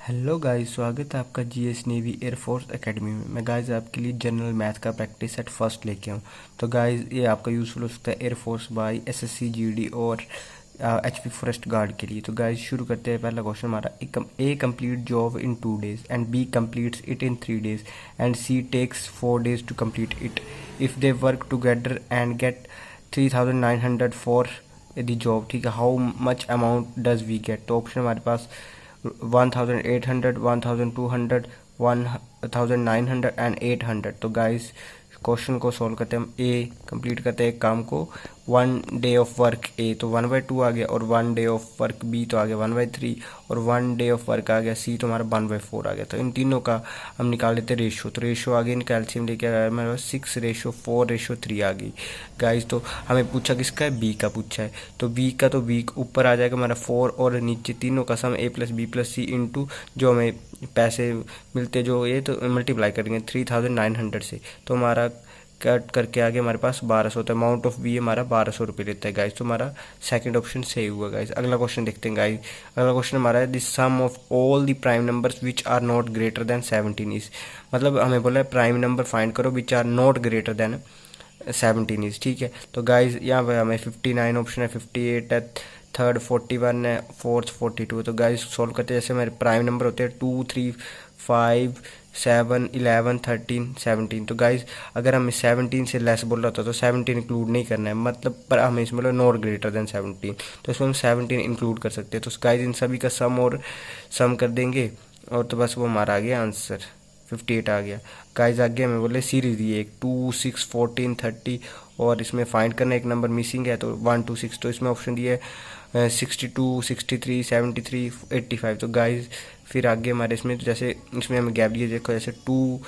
Hello guys, स्वागत है आपका जीएस नेवी एयरफोर्स एकेडमी में। मैं गाइस आपके लिए जनरल मैथ का प्रैक्टिस सेट फर्स्ट लेके आऊँ। तो गाइस ये आपका यूज़फुल हो सकता है एयरफोर्स बाई एसएससी जीडी और एचपी फॉरेस्ट गार्ड के लिए। तो गाइस शुरू करते हैं। पहला क्वेश्चन हमारा, A complete job in 2 days and B completes it in 3 days and C takes 4 days to complete it. If they work together and get 3900 for the job, ठीक है, how much amount does we get. तो option हमारे पास 1800, 1200, 1900 and 800। तो guys question को solve करते हैं हम। ए कंप्लीट करते हैं एक काम को, 1 day ऑफ वर्क ए तो 1/2 आ गया, और 1 day ऑफ वर्क बी तो आ गया 1/3, और 1 day ऑफ वर्क आ गया सी तो हमारा 1/4 आ गया। तो इन तीनों का हम निकाल लेते हैं रेशो। तो रेशो आ गई, इन कैल्शियम लेके आया हमारे पास 6:4:3 आ गई गाइस। तो हमें पूछा किसका है, बी का पूछा है। तो बी का, तो बी ऊपर आ जाएगा हमारा 4 और नीचे तीनों का सम A+B+C इंटू जो हमें पैसे मिलते जो ये, तो मल्टीप्लाई करेंगे 3900 से। तो हमारा कट करके आगे हमारे पास 1200 होता है। अमाउंट ऑफ बी हमारा 1200 रुपये लेता है गाइज। तो हमारा सेकंड ऑप्शन सही हुआ गाइज। अगला क्वेश्चन देखते हैं गाइज। अगला क्वेश्चन हमारा है, the sum of all the prime numbers which are not greater than 17 is. मतलब हमें बोला है प्राइम नंबर फाइंड करो which are not greater than 17 is, ठीक है। तो गाइज यहाँ पे हमें 59 ऑप्शन है, 58 है, थर्ड 41 है, फोर्थ 42। तो गाइज सॉल्व करते हैं। जैसे हमारे प्राइम नंबर होते हैं 2, 3, 5, 7, 11, 13, 17। तो गाइज अगर हमें 17 से लेस बोल रहा था तो 17 इंक्लूड नहीं करना है, मतलब पर हमें इसमें मतलब नॉट ग्रेटर देन 17, तो इसमें हम 17 इंक्लूड कर सकते हैं। तो गाइज इन सभी का सम और सम कर देंगे, और तो बस वो हमारा आ गया आंसर, 58 आ गया गाइज। आगे हमें बोले सीरीज दी है 2, 6, 14, 30, और इसमें फाइंड करना एक नंबर मिसिंग है तो 1, 2, 6। तो इसमें ऑप्शन दिए 62, 63, 73, 85। तो गाइज फिर आगे हमारे इसमें तो जैसे इसमें हमें गैप दिए, देखो जैसे 2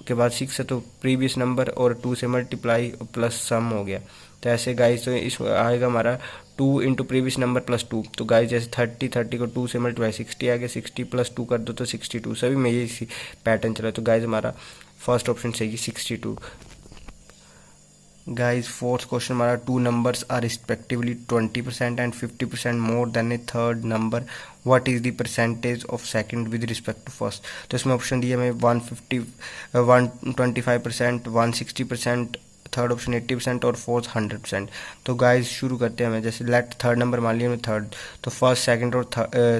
के बाद 6 है तो प्रीवियस नंबर और 2 से मल्टीप्लाई प्लस सम हो गया। तो ऐसे गाइज तो इस आएगा हमारा 2 इंटू प्रीवियस नंबर प्लस 2। तो गाइज जैसे 30 को 2 से मल्टीप्लाई 60 आ गया, 60 प्लस 2 कर दो तो 62। सभी में ये पैटर्न चला। तो गाइज हमारा फर्स्ट ऑप्शन सही 62। गाइज फोर्थ क्वेश्चन हमारा, 2 numbers are respectively 20% and 50% more than a third number, what is the percentage of second with respect to first. तो इसमें ऑप्शन दिया हमें 150, 125%, 160%, थर्ड ऑप्शन 80% और फोर्थ 100%। तो गाइज शुरू करते हैं। हमें जैसे लेट थर्ड नंबर मान लिया हमने थर्ड, तो फर्स्ट सेकंड और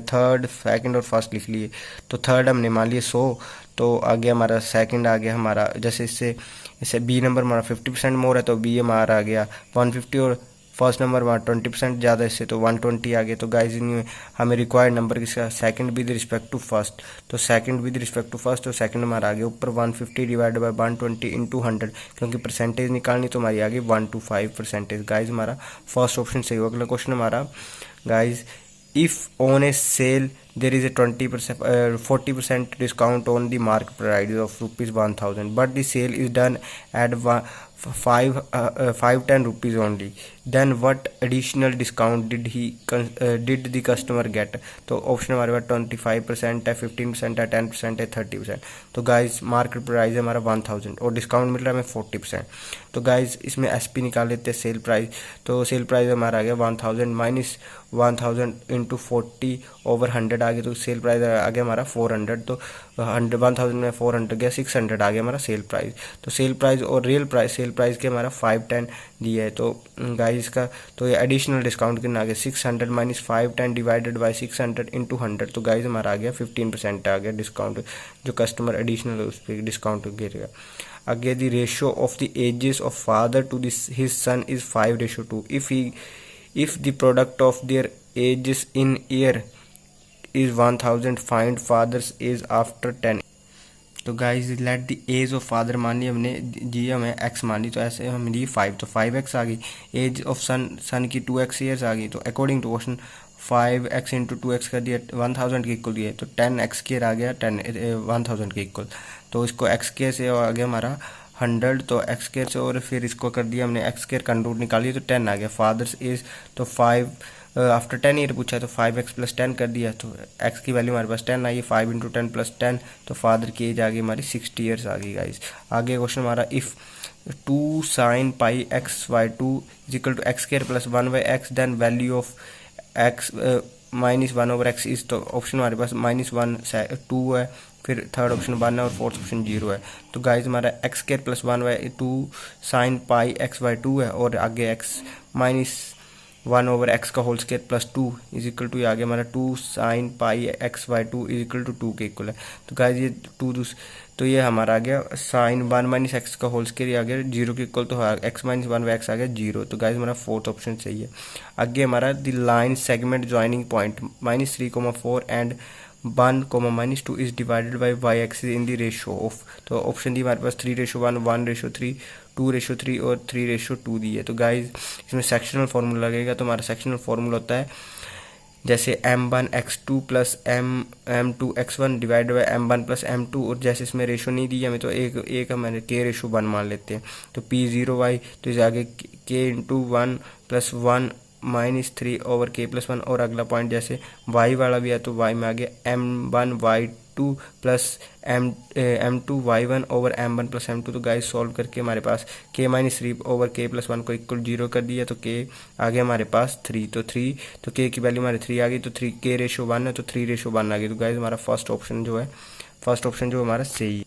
थर्ड सेकंड और फर्स्ट लिख लिए। तो थर्ड हमने मान लिया 100, तो आगे हमारा सेकंड आ गया हमारा, जैसे इससे बी नंबर हमारा 50% मोर है तो बी हमारा आ गया 150, और फर्स्ट नंबर हमारा 20% ज़्यादा इससे तो 120 आ गया। तो गाइज इनमें हमें रिक्वायर्ड नंबर किसका, second with respect to first. तो second with respect to first, तो सेकंड हमारा आ गया ऊपर 150 डिवाइड बाई 120 इंटू 100, क्योंकि परसेंटेज निकालनी तो हमारी आ गई 125%। गाइज हमारा फर्स्ट ऑप्शन सही होगा। अगला क्वेश्चन हमारा guys, if on a sale there is a 40% discount on the market price of ₹1000, but the sale is done at 510 rupees only, then what additional discount did the customer get। तो option हमारे पास 25% है, 15% है, 10% है, 30%। तो guys market price है हमारा 1000 और discount मिल रहा है हमें 40%। तो गाइज इसमें एसपी निकाल लेते हैं सेल प्राइस। तो सेल प्राइस हमारा आ गया 1000 माइनस 1000 इंटू 40 ओवर 100 आ गया, तो सेल प्राइस आ गया हमारा 400। तो 1000 में 400 गया, 600 आ गया हमारा सेल प्राइस। तो सेल प्राइस और रियल प्राइस, सेल प्राइस के हमारा 510 दिया है। तो गाइस का तो ये एडिशनल डिस्काउंट कितना आ गया, 600 माइनस 510 डिवाइडेड बाई 600 इंटू 100। तो गाइस हमारा आ गया 15% आ गया डिस्काउंट, जो कस्टमर एडिशनल उस पर डिस्काउंट गिरेगा। आगे the ratio of the ages of father to his son is 5:2। if the product of their ages in year is 1000, find father's age after 10। तो guys let the age of father मान ली हमने, जी हमें x मान ली, तो ऐसे हम ली 5, तो 5x आ गई। एज ऑफ सन की 2x ईयर्स आ गई। तो according to question 5x into 2x कर दिया 1000 के इक्वल दिया, तो 10x केयर आ गया 1000 के इक्वल। तो इसको x केयर से आ गया हमारा 100, तो x केयर से और फिर इसको कर दिया हमने x केयर का रूट निकाली तो 10 आ गया। फादर्स एज तो 5 आफ्टर 10 ईयर पूछा तो 5x प्लस 10 कर दिया, तो x की वैल्यू हमारे पास 10 आई है, 5 इंटू 10 प्लस 10, तो फादर की एज आ गई हमारी 60 ईयर्स आ गई गाइस। आगे क्वेश्चन हमारा, if 2 sin pi x/2 is equal to x square plus 1/x, then value of x -1/x is, तो ऑप्शन हमारे पास -1 2 है, फिर थर्ड ऑप्शन 1 है और फोर्थ ऑप्शन 0 है। तो गाइज हमारा x² + 1/2 sin πx/2 है और आगे x -1/x का whole square plus 2 is equal to, आगे हमारा 2 sin πx/2 is equal to 2 के इक्वल है। तो गाइज ये 2 तो ये हमारा आ गया sin 1 - x का होल स्क्वायर आ गया 0 के इक्वल, तो x - 1/x आ गया 0। तो गाइज हमारा फोर्थ ऑप्शन सही है। आगे हमारा the line segment joining point -3,4 and 1, -2 is divided by y axis in the ratio of, तो ऑप्शन दी हमारे पास 3:1, 1:3, 2:3 और 3:2 दी है। तो गाइज इसमें सेक्शनल फार्मूला लगेगा, तो हमारा सेक्शनल फार्मूला होता है जैसे m1x2 + m2x1 divide by m1 + m2, और जैसे इसमें रेशो नहीं दी हमें तो एक हमारे k/1 मान लेते हैं। तो p0y, तो इसे आगे k × 1 + 1 -3/k + 1, और अगला पॉइंट जैसे y वाला भी है तो y में आगे m1y2 + m2y1 / m1 + m2। तो गाइस सॉल्व करके हमारे पास k - 3/k + 1 को इक्वल 0 कर दिया, तो k आगे हमारे पास 3, तो k की वैल्यू हमारे 3 आ गई, तो 3 k/1 है तो 3/1 आ गई। तो गाइस हमारा फर्स्ट ऑप्शन जो हमारा सही है।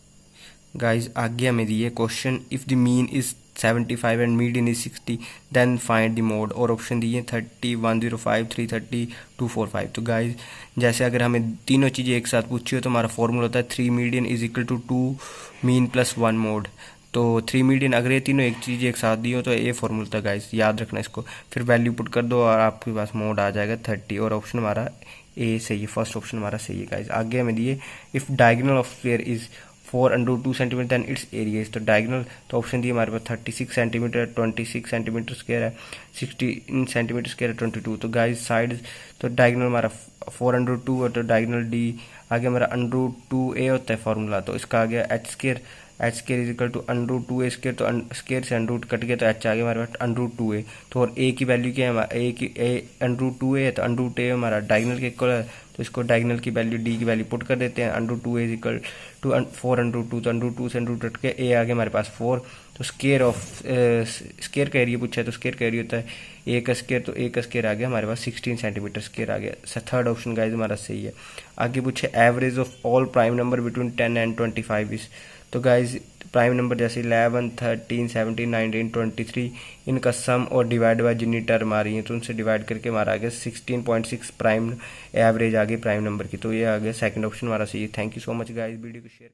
गाइज आगे हमें दिए question, if the mean is 75 and median is 60 then find the mode, और ऑप्शन दिए 30, 105, 330, 245। तो गाइज जैसे अगर हमें तीनों चीज़ें एक साथ पूछी हो तो हमारा फॉर्मूला होता है 3 median is equal to 2 mean + 1 mode. तो 3 मीडियन अगर ये तीनों एक चीज़ एक साथ दी हो तो ये फॉर्मूला था गाइज, याद रखना इसको। फिर वैल्यू पुट कर दो और आपके पास मोड आ जाएगा 30, और ऑप्शन हमारा ए सही है, फर्स्ट ऑप्शन हमारा सही है गाइज। आगे हमें दिए if diagonal of square is 4√2 centimetre then its area is, तो डायगोनल तो ऑप्शन दिए हमारे पास 36 सेंटीमीटर, 26 सेंटीमीटर स्क्वायर है, 16 सेंटीमीटर स्क्वायर है, 22। तो गाइस साइड तो डायगोनल हमारा 4√2 और तो डायगोनल डी आगे हमारा √2a होता है फॉर्मूला, तो इसका आ गया h² is equal to √2a², तो स्क्वायर से √ कट गया तो h आ गया हमारे पास √2a। तो और a की वैल्यू क्या है हमारा √2a है, तो √a हमारा डायगोनल के इक्वल है, तो इसको डायगोनल की वैल्यू डी की वैल्यू पुट कर देते हैं। √2a इज इक्वल टू 4√2, तो √2 से √ कट के a आ गया हमारे पास 4। तो स्क्वायर का एरिया पूछा है, तो स्क्वायर का एरिया होता है a का स्क्वायर, तो a का स्क्वायर आ गया हमारे पास 16 सेंटीमीटर स्क्वायर आ गया। थर्ड ऑप्शन गाइस हमारा सही है। आगे पूछे average of all prime number between 10 and 25 is, तो गाइज प्राइम नंबर जैसे 11, 13, 17, 19, 23 इनका सम और डिवाइड बाय जितनी टर्म आ रही है तो उनसे डिवाइड करके हमारा आ गया 16.6 प्राइम एवरेज आ गई प्राइम नंबर की। तो ये आ गया सेकंड ऑप्शन हमारा सही है। Thank you so much guys, video को शेयर